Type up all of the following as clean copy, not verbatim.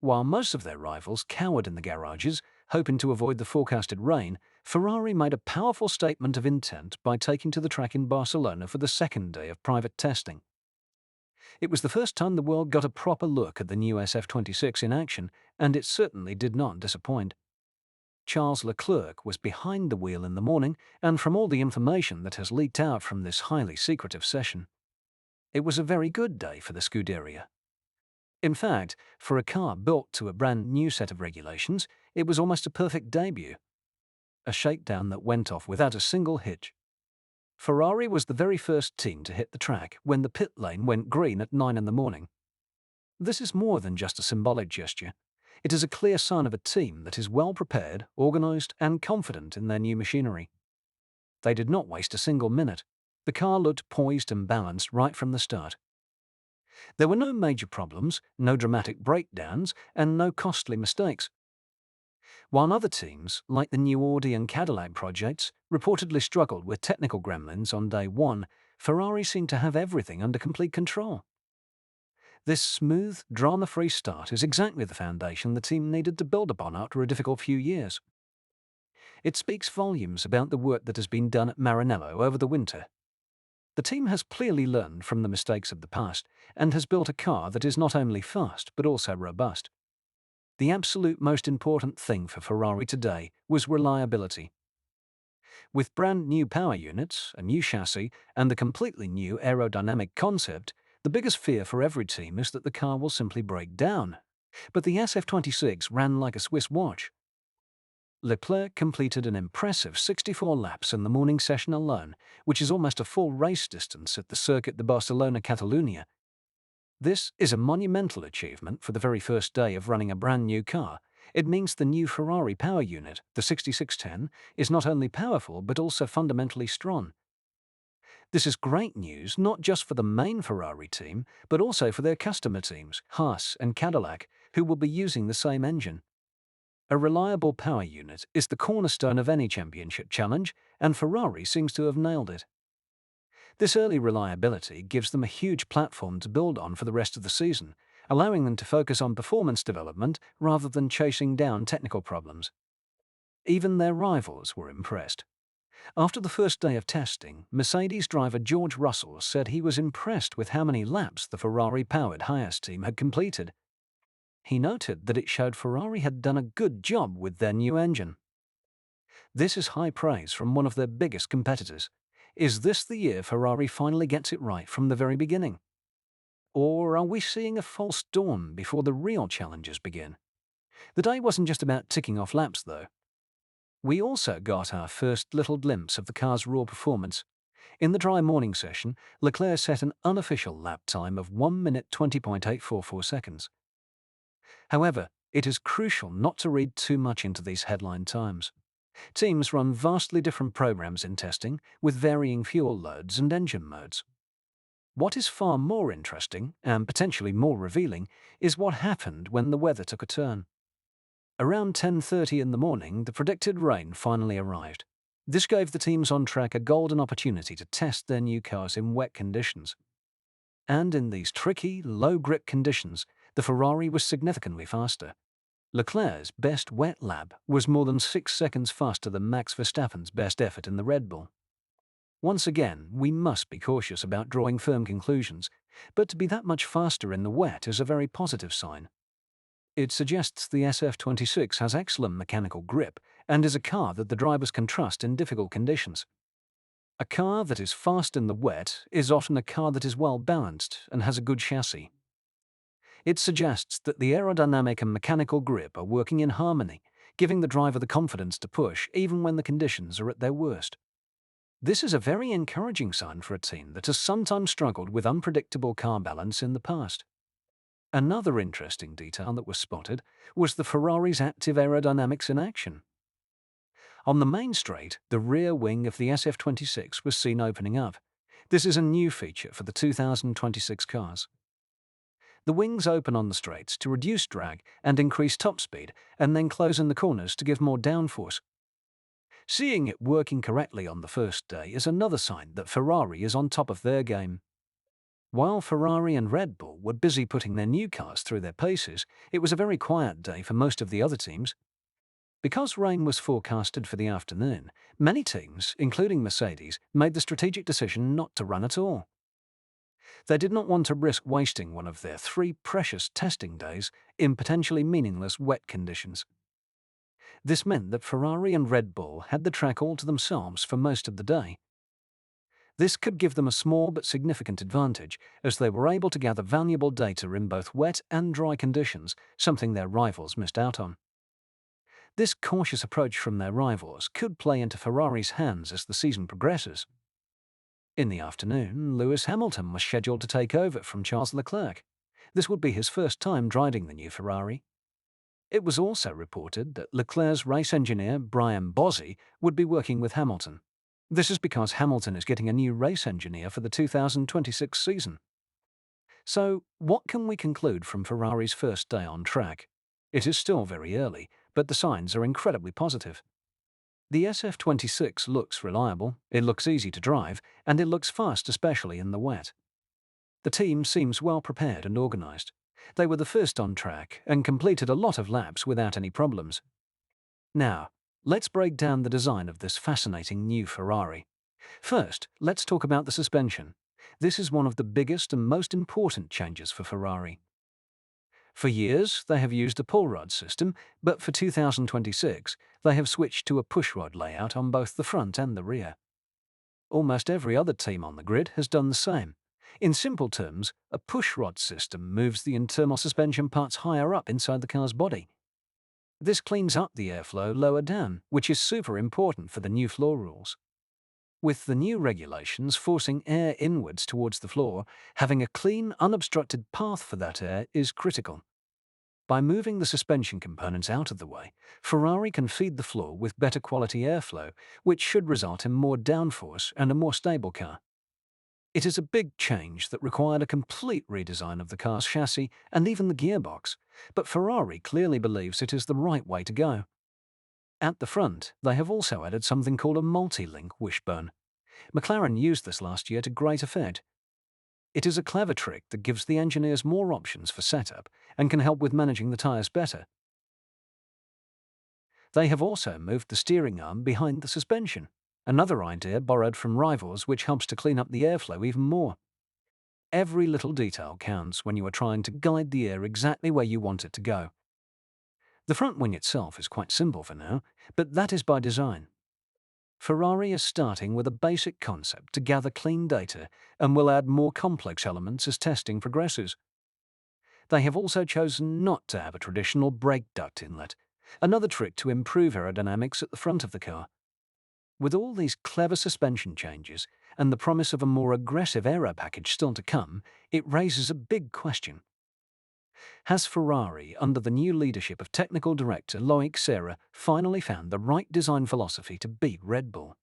While most of their rivals cowered in the garages, hoping to avoid the forecasted rain, Ferrari made a powerful statement of intent by taking to the track in Barcelona for the second day of private testing. It was the first time the world got a proper look at the new SF-26 in action, and it certainly did not disappoint. Charles Leclerc was behind the wheel in the morning, and from all the information that has leaked out from this highly secretive session, it was a very good day for the Scuderia. In fact, for a car built to a brand new set of regulations, it was almost a perfect debut. A shakedown that went off without a single hitch. Ferrari was the very first team to hit the track when the pit lane went green at 9 in the morning. This is more than just a symbolic gesture. It is a clear sign of a team that is well prepared, organized, and confident in their new machinery. They did not waste a single minute. The car looked poised and balanced right from the start. There were no major problems, no dramatic breakdowns, and no costly mistakes. While other teams, like the new Audi and Cadillac projects, reportedly struggled with technical gremlins on day one, Ferrari seemed to have everything under complete control. This smooth, drama-free start is exactly the foundation the team needed to build upon after a difficult few years. It speaks volumes about the work that has been done at Maranello over the winter. The team has clearly learned from the mistakes of the past and has built a car that is not only fast but also robust. The absolute most important thing for Ferrari today was reliability. With brand new power units, a new chassis, and a completely new aerodynamic concept, the biggest fear for every team is that the car will simply break down. But the SF-26 ran like a Swiss watch. Leclerc completed an impressive 64 laps in the morning session alone, which is almost a full race distance at the Circuit de Barcelona-Catalunya. This is a monumental achievement for the very first day of running a brand new car. It means the new Ferrari power unit, the 6610, is not only powerful but also fundamentally strong. This is great news not just for the main Ferrari team, but also for their customer teams, Haas and Cadillac, who will be using the same engine. A reliable power unit is the cornerstone of any championship challenge, and Ferrari seems to have nailed it. This early reliability gives them a huge platform to build on for the rest of the season, allowing them to focus on performance development rather than chasing down technical problems. Even their rivals were impressed. After the first day of testing, Mercedes driver George Russell said he was impressed with how many laps the Ferrari-powered Haas team had completed. He noted that it showed Ferrari had done a good job with their new engine. This is high praise from one of their biggest competitors. Is this the year Ferrari finally gets it right from the very beginning? Or are we seeing a false dawn before the real challenges begin? The day wasn't just about ticking off laps, though. We also got our first little glimpse of the car's raw performance. In the dry morning session, Leclerc set an unofficial lap time of 1 minute 20.844 seconds. However, it is crucial not to read too much into these headline times. Teams run vastly different programs in testing, with varying fuel loads and engine modes. What is far more interesting, and potentially more revealing, is what happened when the weather took a turn. Around 10:30 in the morning, the predicted rain finally arrived. This gave the teams on track a golden opportunity to test their new cars in wet conditions. And in these tricky, low-grip conditions, the Ferrari was significantly faster. Leclerc's best wet lap was more than 6 seconds faster than Max Verstappen's best effort in the Red Bull. Once again, we must be cautious about drawing firm conclusions, but to be that much faster in the wet is a very positive sign. It suggests the SF-26 has excellent mechanical grip and is a car that the drivers can trust in difficult conditions. A car that is fast in the wet is often a car that is well balanced and has a good chassis. It suggests that the aerodynamic and mechanical grip are working in harmony, giving the driver the confidence to push even when the conditions are at their worst. This is a very encouraging sign for a team that has sometimes struggled with unpredictable car balance in the past. Another interesting detail that was spotted was the Ferrari's active aerodynamics in action. On the main straight, the rear wing of the SF-26 was seen opening up. This is a new feature for the 2026 cars. The wings open on the straights to reduce drag and increase top speed, and then close in the corners to give more downforce. Seeing it working correctly on the first day is another sign that Ferrari is on top of their game. While Ferrari and Red Bull were busy putting their new cars through their paces, it was a very quiet day for most of the other teams. Because rain was forecasted for the afternoon, many teams, including Mercedes, made the strategic decision not to run at all. They did not want to risk wasting one of their 3 precious testing days in potentially meaningless wet conditions. This meant that Ferrari and Red Bull had the track all to themselves for most of the day. This could give them a small but significant advantage, as they were able to gather valuable data in both wet and dry conditions, something their rivals missed out on. This cautious approach from their rivals could play into Ferrari's hands as the season progresses. In the afternoon, Lewis Hamilton was scheduled to take over from Charles Leclerc. This would be his first time driving the new Ferrari. It was also reported that Leclerc's race engineer, Brian Bozzi, would be working with Hamilton. This is because Hamilton is getting a new race engineer for the 2026 season. So, what can we conclude from Ferrari's first day on track? It is still very early, but the signs are incredibly positive. The SF-26 looks reliable, it looks easy to drive, and it looks fast, especially in the wet. The team seems well prepared and organized. They were the first on track and completed a lot of laps without any problems. Now, let's break down the design of this fascinating new Ferrari. First, let's talk about the suspension. This is one of the biggest and most important changes for Ferrari. For years, they have used a pull rod system, but for 2026, they have switched to a push rod layout on both the front and the rear. Almost every other team on the grid has done the same. In simple terms, a push rod system moves the internal suspension parts higher up inside the car's body. This cleans up the airflow lower down, which is super important for the new floor rules. With the new regulations forcing air inwards towards the floor, having a clean, unobstructed path for that air is critical. By moving the suspension components out of the way, Ferrari can feed the floor with better quality airflow, which should result in more downforce and a more stable car. It is a big change that required a complete redesign of the car's chassis and even the gearbox, but Ferrari clearly believes it is the right way to go. At the front, they have also added something called a multi-link wishbone. McLaren used this last year to great effect. It is a clever trick that gives the engineers more options for setup and can help with managing the tyres better. They have also moved the steering arm behind the suspension, another idea borrowed from rivals which helps to clean up the airflow even more. Every little detail counts when you are trying to guide the air exactly where you want it to go. The front wing itself is quite simple for now, but that is by design. Ferrari is starting with a basic concept to gather clean data and will add more complex elements as testing progresses. They have also chosen not to have a traditional brake duct inlet, another trick to improve aerodynamics at the front of the car. With all these clever suspension changes and the promise of a more aggressive aero package still to come, it raises a big question. Has Ferrari, under the new leadership of technical director Loic Serra, finally found the right design philosophy to beat Red Bull?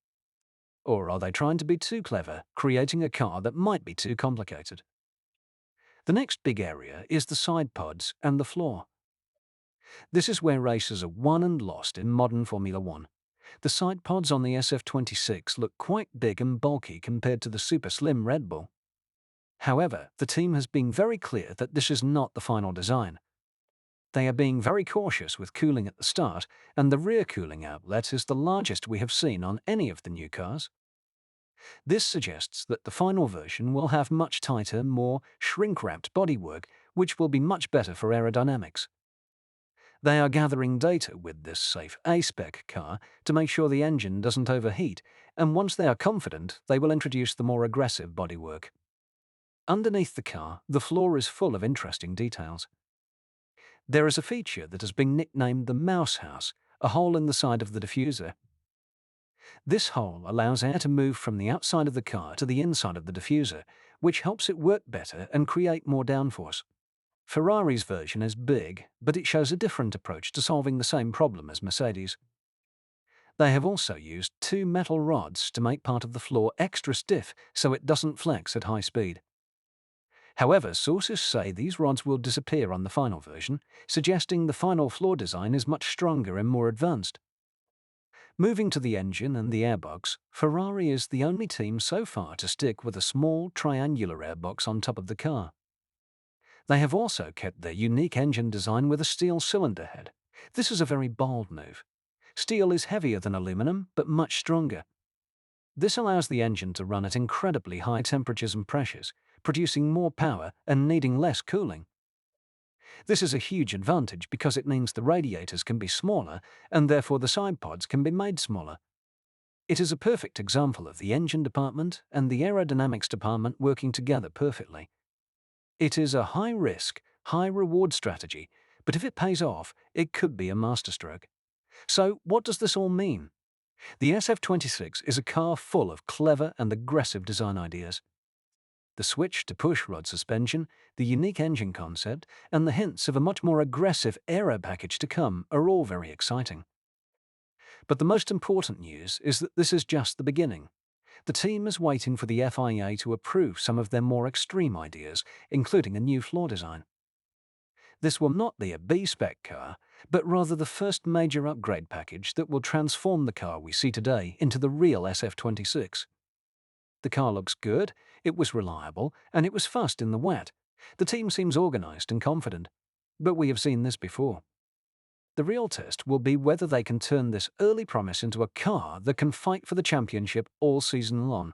Or are they trying to be too clever, creating a car that might be too complicated? The next big area is the side pods and the floor. This is where races are won and lost in modern Formula One. The side pods on the SF-26 look quite big and bulky compared to the super slim Red Bull. However, the team has been very clear that this is not the final design. They are being very cautious with cooling at the start, and the rear cooling outlet is the largest we have seen on any of the new cars. This suggests that the final version will have much tighter, more shrink-wrapped bodywork, which will be much better for aerodynamics. They are gathering data with this safe A-spec car to make sure the engine doesn't overheat, and once they are confident, they will introduce the more aggressive bodywork. Underneath the car, the floor is full of interesting details. There is a feature that has been nicknamed the mouse house, a hole in the side of the diffuser. This hole allows air to move from the outside of the car to the inside of the diffuser, which helps it work better and create more downforce. Ferrari's version is big, but it shows a different approach to solving the same problem as Mercedes. They have also used 2 metal rods to make part of the floor extra stiff so it doesn't flex at high speed. However, sources say these rods will disappear on the final version, suggesting the final floor design is much stronger and more advanced. Moving to the engine and the airbox, Ferrari is the only team so far to stick with a small triangular airbox on top of the car. They have also kept their unique engine design with a steel cylinder head. This is a very bold move. Steel is heavier than aluminum, but much stronger. This allows the engine to run at incredibly high temperatures and pressures, producing more power and needing less cooling. This is a huge advantage because it means the radiators can be smaller and therefore the side pods can be made smaller. It is a perfect example of the engine department and the aerodynamics department working together perfectly. It is a high-risk, high-reward strategy, but if it pays off, it could be a masterstroke. So what does this all mean? The SF-26 is a car full of clever and aggressive design ideas. The switch to push-rod suspension, the unique engine concept, and the hints of a much more aggressive aero package to come are all very exciting. But the most important news is that this is just the beginning. The team is waiting for the FIA to approve some of their more extreme ideas, including a new floor design. This will not be a B-spec car, but rather the first major upgrade package that will transform the car we see today into the real SF-26. The car looks good, it was reliable, and it was fast in the wet. The team seems organized and confident. But we have seen this before. The real test will be whether they can turn this early promise into a car that can fight for the championship all season long.